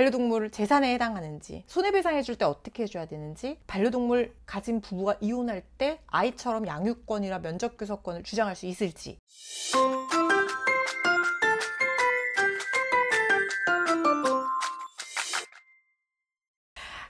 반려동물 재산에 해당하는지, 손해배상해줄 때 어떻게 해줘야 되는지, 반려동물 가진 부부가 이혼할 때 아이처럼 양육권이나 면접교섭권을 주장할 수 있을지.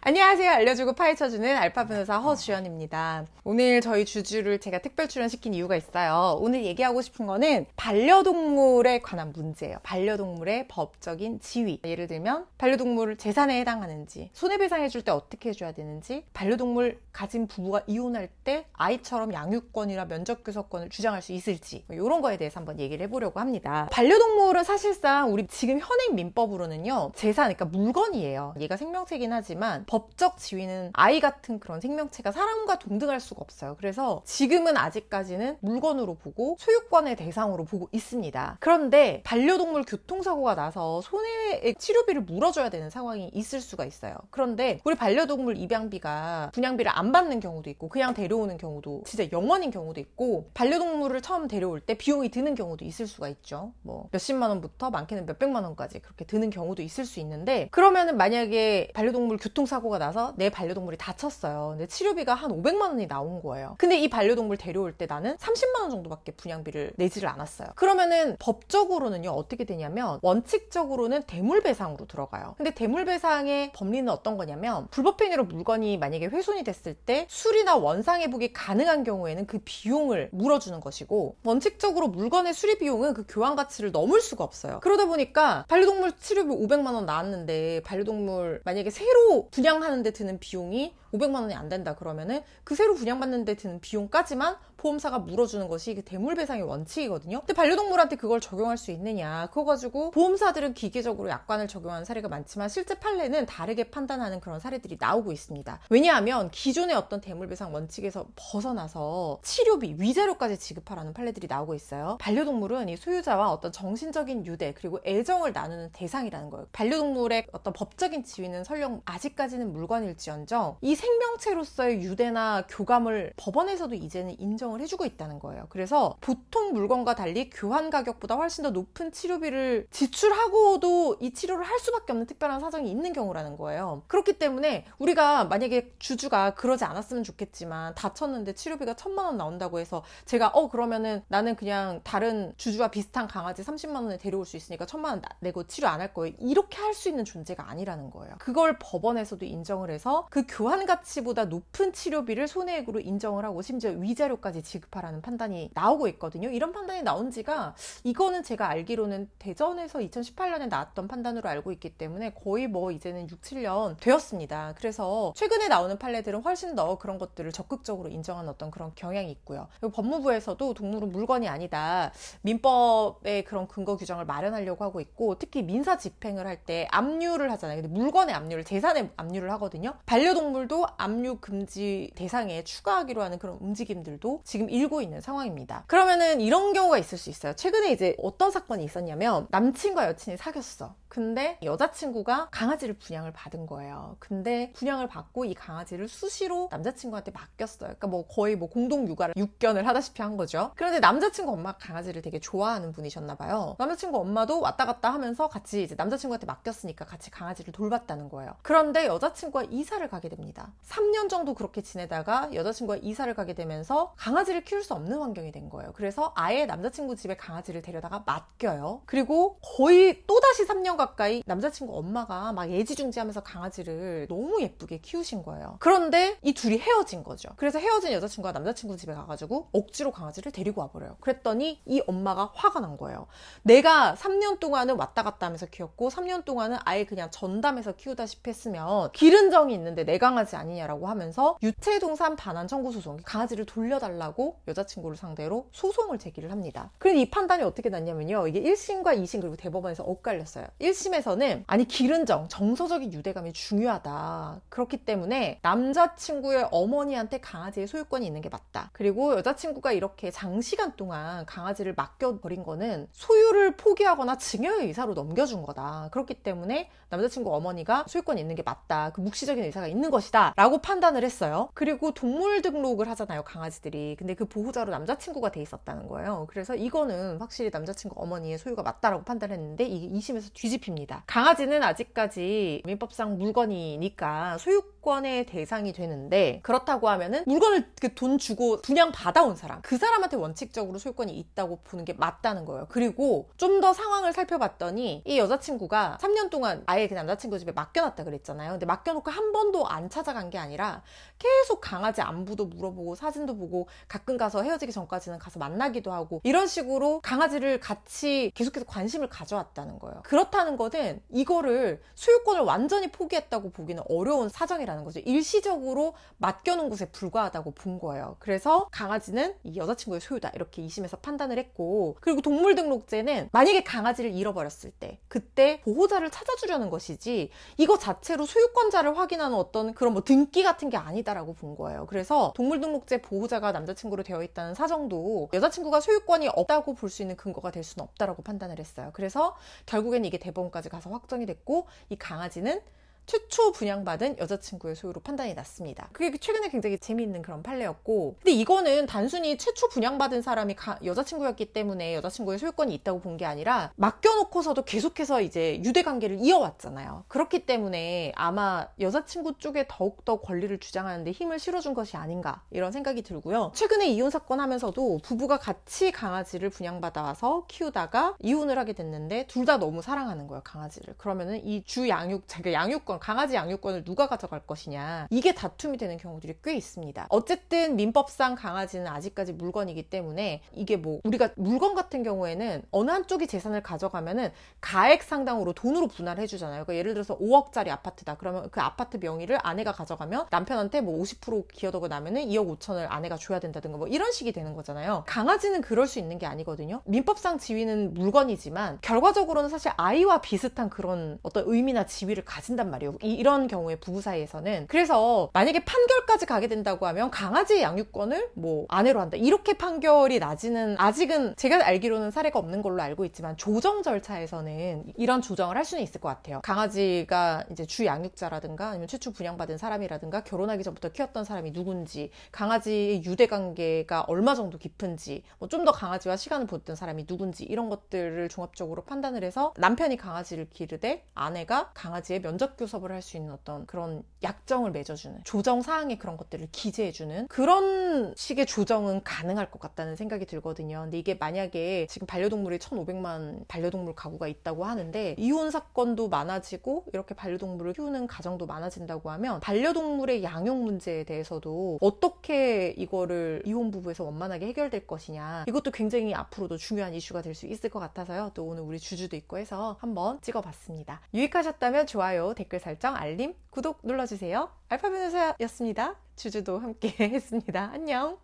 안녕하세요. 알려주고 파헤쳐주는 알파 변호사 허주연입니다. 오늘 저희 주주를 제가 특별 출연시킨 이유가 있어요. 오늘 얘기하고 싶은 거는 반려동물에 관한 문제예요. 반려동물의 법적인 지위. 예를 들면 반려동물 재산에 해당하는지, 손해배상해줄 때 어떻게 해줘야 되는지, 반려동물 가진 부부가 이혼할 때 아이처럼 양육권이나 면접교섭권을 주장할 수 있을지, 이런 거에 대해서 한번 얘기를 해보려고 합니다. 반려동물은 사실상 우리 지금 현행 민법으로는요, 재산, 그러니까 물건이에요. 얘가 생명체긴 하지만 법적 지위는 아이 같은 그런 생명체가 사람과 동등할 수가 없어요. 그래서 지금은 아직까지는 물건으로 보고 소유권의 대상으로 보고 있습니다. 그런데 반려동물 교통사고가 나서 손해의 치료비를 물어줘야 되는 상황이 있을 수가 있어요. 그런데 우리 반려동물 입양비가 분양비를 안 받는 경우도 있고 그냥 데려오는 경우도 진짜 0원인 경우도 있고, 반려동물을 처음 데려올 때 비용이 드는 경우도 있을 수가 있죠. 뭐 몇십만 원부터 많게는 몇백만 원까지 그렇게 드는 경우도 있을 수 있는데, 그러면은 만약에 반려동물 교통사고가 나서 내 반려동물이 다쳤어요. 근데 치료비가 한 500만 원이 나온 거예요. 근데 이 반려동물 데려올 때 나는 30만 원 정도밖에 분양비를 내지를 않았어요. 그러면은 법적으로는요, 어떻게 되냐면 원칙적으로는 대물배상으로 들어가요. 근데 대물배상의 법리는 어떤 거냐면, 불법행위로 물건이 만약에 훼손이 됐을 때 수리나 원상회복이 가능한 경우에는 그 비용을 물어주는 것이고, 원칙적으로 물건의 수리 비용은 그 교환 가치를 넘을 수가 없어요. 그러다 보니까 반려동물 치료비 500만 원 나왔는데 반려동물 만약에 새로 분양하는 데 드는 비용이 500만 원이 안 된다 그러면은 그 새로 분양받는 데 드는 비용까지만 보험사가 물어주는 것이 그 대물배상의 원칙이거든요. 근데 반려동물한테 그걸 적용할 수 있느냐, 그거 가지고 보험사들은 기계적으로 약관을 적용하는 사례가 많지만 실제 판례는 다르게 판단하는 그런 사례들이 나오고 있습니다. 왜냐하면 기존의 어떤 대물배상 원칙에서 벗어나서 치료비, 위자료까지 지급하라는 판례들이 나오고 있어요. 반려동물은 이 소유자와 어떤 정신적인 유대 그리고 애정을 나누는 대상이라는 거예요. 반려동물의 어떤 법적인 지위는 설령 아직까지는 물건일지언정 이 생명체로서의 유대나 교감을 법원에서도 이제는 인정을 해주고 있다는 거예요. 그래서 보통 물건과 달리 교환 가격보다 훨씬 더 높은 치료비를 지출하고도 이 치료를 할 수밖에 없는 특별한 사정이 있는 경우라는 거예요. 그렇기 때문에 우리가 만약에 주주가 그러지 않았으면 좋겠지만 다쳤는데 치료비가 1000만 원 나온다고 해서 제가 그러면은 나는 그냥 다른 주주와 비슷한 강아지 30만 원에 데려올 수 있으니까 1000만 원 내고 치료 안 할 거예요, 이렇게 할 수 있는 존재가 아니라는 거예요. 그걸 법원에서도 인정을 해서 그 교환 가치보다 높은 치료비를 손해액으로 인정을 하고 심지어 위자료까지 지급하라는 판단이 나오고 있거든요. 이런 판단이 나온 지가, 이거는 제가 알기로는 대전에서 2018년에 나왔던 판단으로 알고 있기 때문에 거의 뭐 이제는 6, 7년 되었습니다. 그래서 최근에 나오는 판례들은 훨씬 더 그런 것들을 적극적으로 인정하는 어떤 그런 경향이 있고요. 그리고 법무부에서도 동물은 물건이 아니다, 민법의 그런 근거 규정을 마련하려고 하고 있고, 특히 민사 집행을 할 때 압류를 하잖아요. 근데 물건의 압류를 재산의 압류를 하거든요. 반려동물도 압류 금지 대상에 추가하기로 하는 그런 움직임들도 지금 일고 있는 상황입니다. 그러면은 이런 경우가 있을 수 있어요. 최근에 이제 어떤 사건이 있었냐면, 남친과 여친이 사귀었어. 근데 여자친구가 강아지를 분양을 받은 거예요. 근데 분양을 받고 이 강아지를 수시로 남자친구한테 맡겼어요. 그러니까 뭐 거의 뭐 공동 육아를 6견을 하다시피 한 거죠. 그런데 남자친구 엄마가 강아지를 되게 좋아하는 분이셨나 봐요. 남자친구 엄마도 왔다 갔다 하면서 같이 이제 남자친구한테 맡겼으니까 같이 강아지를 돌봤다는 거예요. 그런데 여자친구가 이사를 가게 됩니다. 3년 정도 그렇게 지내다가 여자친구가 이사를 가게 되면서 강아지를 키울 수 없는 환경이 된 거예요. 그래서 아예 남자친구 집에 강아지를 데려다가 맡겨요. 그리고 거의 또다시 3년 가까이 남자친구 엄마가 막 애지중지하면서 강아지를 너무 예쁘게 키우신 거예요. 그런데 이 둘이 헤어진 거죠. 그래서 헤어진 여자친구가 남자친구 집에 가가지고 억지로 강아지를 데리고 와버려요. 그랬더니 이 엄마가 화가 난 거예요. 내가 3년 동안은 왔다 갔다 하면서 키웠고 3년 동안은 아예 그냥 전담해서 키우다시피 했으면 기른 정이 있는데 내 강아지 아니냐라고 하면서 유체동산 반환 청구 소송, 강아지를 돌려달라고 여자친구를 상대로 소송을 제기를 합니다. 그런데 이 판단이 어떻게 났냐면요, 이게 1심과 2심 그리고 대법원에서 엇갈렸어요. 1심에서는 아니 기른정, 정서적인 유대감이 중요하다, 그렇기 때문에 남자친구의 어머니한테 강아지의 소유권이 있는 게 맞다, 그리고 여자친구가 이렇게 장시간 동안 강아지를 맡겨버린 거는 소유를 포기하거나 증여의 의사로 넘겨준 거다, 그렇기 때문에 남자친구 어머니가 소유권이 있는 게 맞다, 그 묵시적인 의사가 있는 것이다 라고 판단을 했어요. 그리고 동물 등록을 하잖아요, 강아지들이. 근데 그 보호자로 남자친구가 돼 있었다는 거예요. 그래서 이거는 확실히 남자친구 어머니의 소유가 맞다라고 판단했는데 이게 2심에서 뒤집힙니다. 강아지는 아직까지 민법상 물건이니까 소유권의 대상이 되는데, 그렇다고 하면은 물건을 돈 주고 분양 받아온 사람, 그 사람한테 원칙적으로 소유권이 있다고 보는 게 맞다는 거예요. 그리고 좀 더 상황을 살펴봤더니 이 여자친구가 3년 동안 아예 그 남자친구 집에 맡겨놨다 그랬잖아요. 근데 맡겨놓고 한 번도 안 찾아간 게 아니라 계속 강아지 안부도 물어보고 사진도 보고 가끔 가서 헤어지기 전까지는 가서 만나기도 하고 이런 식으로 강아지를 같이 계속해서 관심을 가져왔다는 거예요. 그렇다는 거는 이거를 소유권을 완전히 포기했다고 보기는 어려운 사정이라는 거죠. 일시적으로 맡겨놓은 곳에 불과하다고 본 거예요. 그래서 강아지는 이 여자친구의 소유다 이렇게 2심에서 판단을 했고, 그리고 동물등록제는 만약에 강아지를 잃어버렸을 때 그때 보호자를 찾아주려는 것이지 이거 자체로 소유권자를 확인하는 어떤 그런 뭐 등기 같은 게 아니다라고 본 거예요. 그래서 동물등록제 보호자가 남자친구로 되어 있다는 사정도 여자친구가 소유권이 없다고 볼 수 있는 근거가 될 수는 없다라고 판단을 했어요. 그래서 결국에는 이게 대법원까지 가서 확정이 됐고, 이 강아지는 최초 분양받은 여자친구의 소유로 판단이 났습니다. 그게 최근에 굉장히 재미있는 그런 판례였고, 근데 이거는 단순히 최초 분양받은 사람이 여자친구였기 때문에 여자친구의 소유권이 있다고 본 게 아니라 맡겨놓고서도 계속해서 이제 유대관계를 이어왔잖아요. 그렇기 때문에 아마 여자친구 쪽에 더욱더 권리를 주장하는데 힘을 실어준 것이 아닌가 이런 생각이 들고요. 최근에 이혼 사건 하면서도 부부가 같이 강아지를 분양받아와서 키우다가 이혼을 하게 됐는데 둘 다 너무 사랑하는 거예요, 강아지를. 그러면은 이 주 양육권, 강아지 양육권을 누가 가져갈 것이냐, 이게 다툼이 되는 경우들이 꽤 있습니다. 어쨌든 민법상 강아지는 아직까지 물건이기 때문에 이게 뭐 우리가 물건 같은 경우에는 어느 한쪽이 재산을 가져가면은 가액 상당으로 돈으로 분할을 해주잖아요. 그러니까 예를 들어서 5억짜리 아파트다 그러면 그 아파트 명의를 아내가 가져가면 남편한테 뭐 50% 기여도가 나면은 2억 5천을 아내가 줘야 된다든가 뭐 이런 식이 되는 거잖아요. 강아지는 그럴 수 있는 게 아니거든요. 민법상 지위는 물건이지만 결과적으로는 사실 아이와 비슷한 그런 어떤 의미나 지위를 가진단 말이에요. 이런 경우에 부부 사이에서는. 그래서 만약에 판결까지 가게 된다고 하면 강아지 양육권을 뭐 아내로 한다 이렇게 판결이 나지는, 아직은 제가 알기로는 사례가 없는 걸로 알고 있지만 조정 절차에서는 이런 조정을 할 수는 있을 것 같아요. 강아지가 이제 주 양육자라든가 아니면 최초 분양받은 사람이라든가 결혼하기 전부터 키웠던 사람이 누군지, 강아지의 유대관계가 얼마 정도 깊은지, 뭐 좀 더 강아지와 시간을 보냈던 사람이 누군지 이런 것들을 종합적으로 판단을 해서 남편이 강아지를 기르되 아내가 강아지의 면접 교섭을 할 수 있는 어떤 그런 약정을 맺어주는, 조정 사항에 그런 것들을 기재해주는 그런 식의 조정은 가능할 것 같다는 생각이 들거든요. 근데 이게 만약에 지금 반려동물이 1,500만 반려동물 가구가 있다고 하는데 이혼 사건도 많아지고 이렇게 반려동물을 키우는 가정도 많아진다고 하면 반려동물의 양육 문제에 대해서도 어떻게 이거를 이혼 부부에서 원만하게 해결될 것이냐, 이것도 굉장히 앞으로도 중요한 이슈가 될 수 있을 것 같아서요. 또 오늘 우리 주주도 있고 해서 한번 찍어봤습니다. 유익하셨다면 좋아요, 댓글 설정, 알림, 구독 눌러주세요. 알파 변호사였습니다. 주주도 함께 했습니다. 안녕.